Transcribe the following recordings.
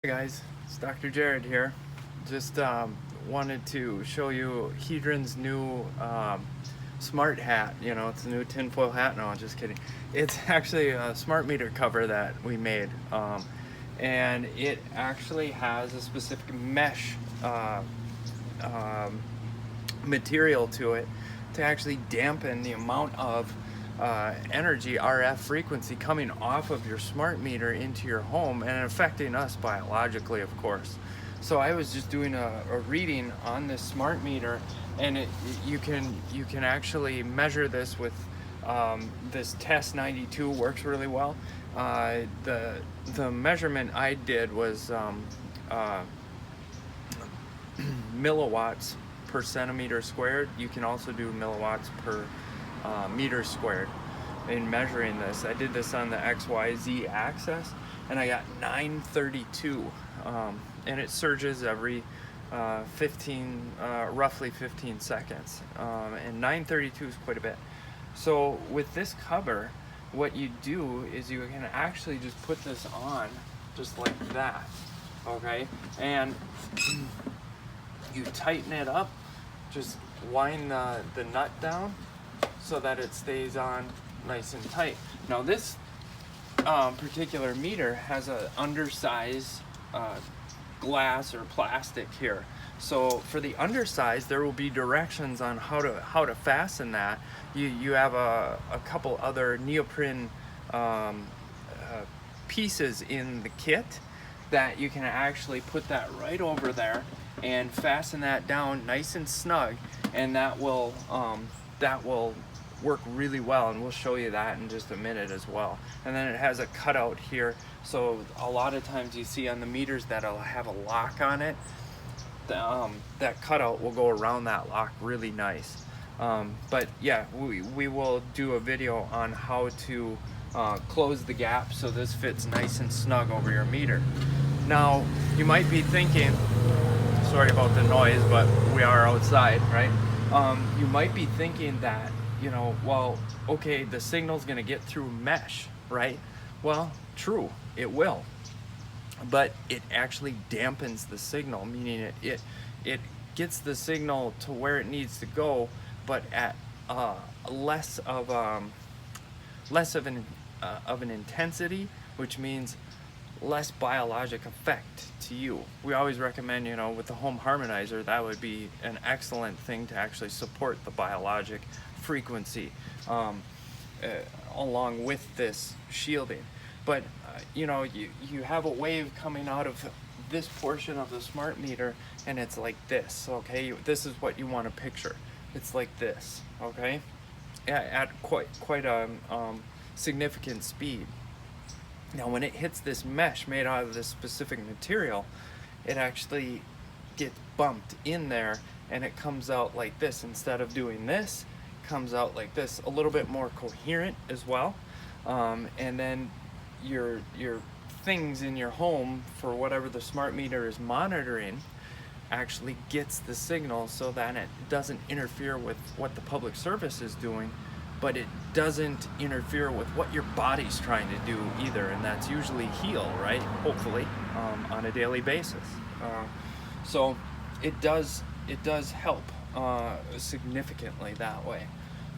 Hey guys, it's Dr. Jared here. Just wanted to show you Hedron's new smart hat. You know, it's a new tinfoil hat. No, I'm just kidding. It's actually a smart meter cover that we made. And it actually has a specific mesh material to it to actually dampen the amount of energy, RF frequency, coming off of your smart meter into your home and affecting us biologically, of course. So I was just doing a reading on this smart meter, and you can actually measure this with this test 92 works really well. The measurement I did was milliwatts per centimeter squared. You can also do milliwatts per meter squared in measuring this. I did this on the XYZ axis and I got 932, and it surges every roughly 15 seconds, and 932 is quite a bit. So with this cover, what you do is you can actually just put this on just like that, okay, and you tighten it up, just wind the nut down so that it stays on nice and tight. Now this particular meter has an undersized glass or plastic here. So for the undersized, there will be directions on how to fasten that. You have a couple other neoprene pieces in the kit that you can actually put that right over there and fasten that down nice and snug, and that will work really well, and we'll show you that in just a minute as well. And then it has a cutout here, so a lot of times you see on the meters that'll have a lock on it. That cutout will go around that lock really nice. But yeah, we will do a video on how to close the gap so this fits nice and snug over your meter. Now you might be thinking, sorry about the noise, but we are outside, right? You might be thinking that, you know, well, okay, the signal's gonna get through mesh, right? Well, true, it will, but it actually dampens the signal, meaning it gets the signal to where it needs to go, but at less of an intensity, which means less biologic effect to you. We always recommend, you know, with the home harmonizer, that would be an excellent thing to actually support the biologic frequency along with this shielding. But you know, you have a wave coming out of this portion of the smart meter, and it's like this, okay? This is what you want to picture. It's like this, okay? At quite a significant speed. Now when it hits this mesh made out of this specific material, it actually gets bumped in there and it comes out like this. Instead of doing this, it comes out like this, a little bit more coherent as well. And then your things in your home, for whatever the smart meter is monitoring, actually gets the signal so that it doesn't interfere with what the public service is doing, but it doesn't interfere with what your body's trying to do either, and that's usually heal, right? Hopefully, on a daily basis. So it does help significantly that way.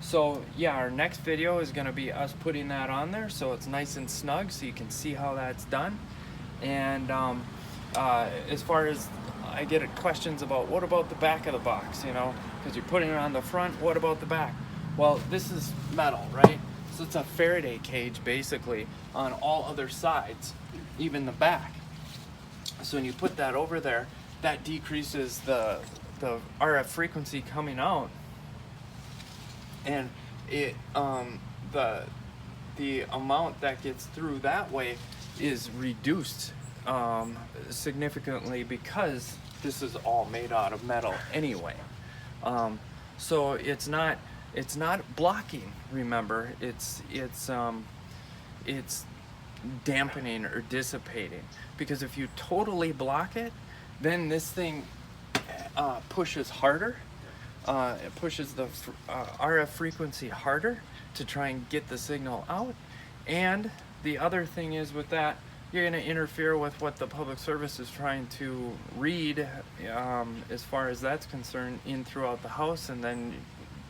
So yeah, our next video is going to be us putting that on there so it's nice and snug, so you can see how that's done. And as far as I get questions about, what about the back of the box, you know, because you're putting it on the front, what about the back? Well, this is metal, right? So it's a Faraday cage basically on all other sides, even the back. So when you put that over there, that decreases the RF frequency coming out, and it the amount that gets through that way is reduced significantly, because this is all made out of metal anyway. So it's not blocking, remember, it's dampening or dissipating, because if you totally block it, then this thing pushes harder. It pushes the RF frequency harder to try and get the signal out. And the other thing is with that, you're going to interfere with what the public service is trying to read, as far as that's concerned, in throughout the house, and then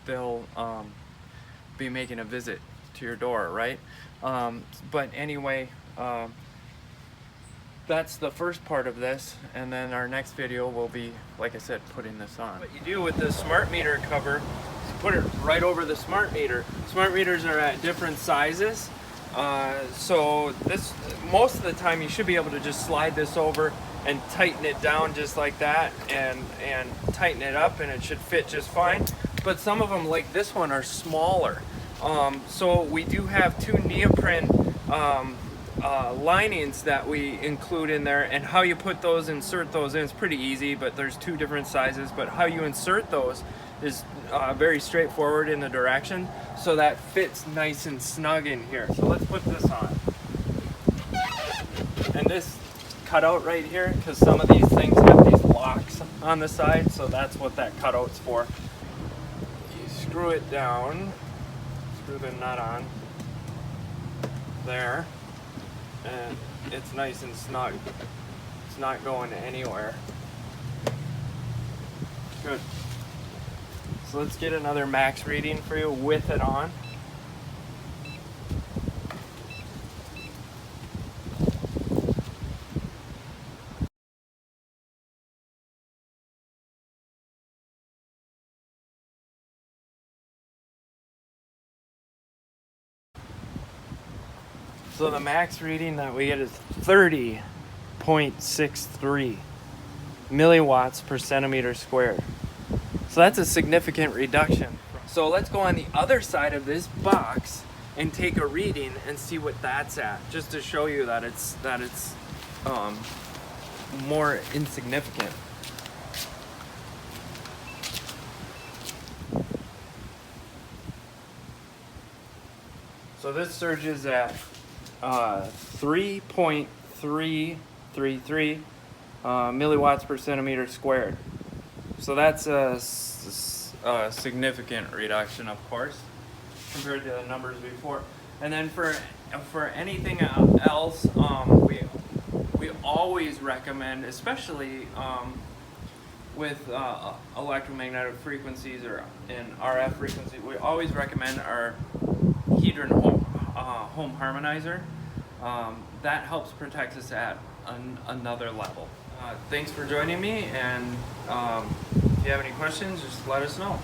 they'll be making a visit to your door, right? But anyway, that's the first part of this, and then our next video will be, like I said, putting this on. What you do with the smart meter cover is put it right over the smart meter. Smart meters are at different sizes, so this, most of the time you should be able to just slide this over and tighten it down just like that, and tighten it up, and it should fit just fine. But some of them, like this one, are smaller. So we do have two neoprene linings that we include in there, and how you put those, insert those in, is pretty easy, but there's two different sizes. But how you insert those is very straightforward in the direction, so that fits nice and snug in here. So let's put this on. And this cutout right here, because some of these things have these locks on the side, so that's what that cutout's for. You screw it down, screw the nut on there, and it's nice and snug. It's not going anywhere. Good. So let's get another max reading for you with it on. So the max reading that we get is 30.63 milliwatts per centimeter squared. So that's a significant reduction. So let's go on the other side of this box and take a reading and see what that's at, just to show you that it's more insignificant. So this surge is at 3.333 milliwatts per centimeter squared. So that's a significant reduction, of course, compared to the numbers before. And then for anything else, we always recommend, especially with electromagnetic frequencies or in RF frequency, we always recommend our Hedron home harmonizer. That helps protect us at another level. Thanks for joining me, and if you have any questions, just let us know.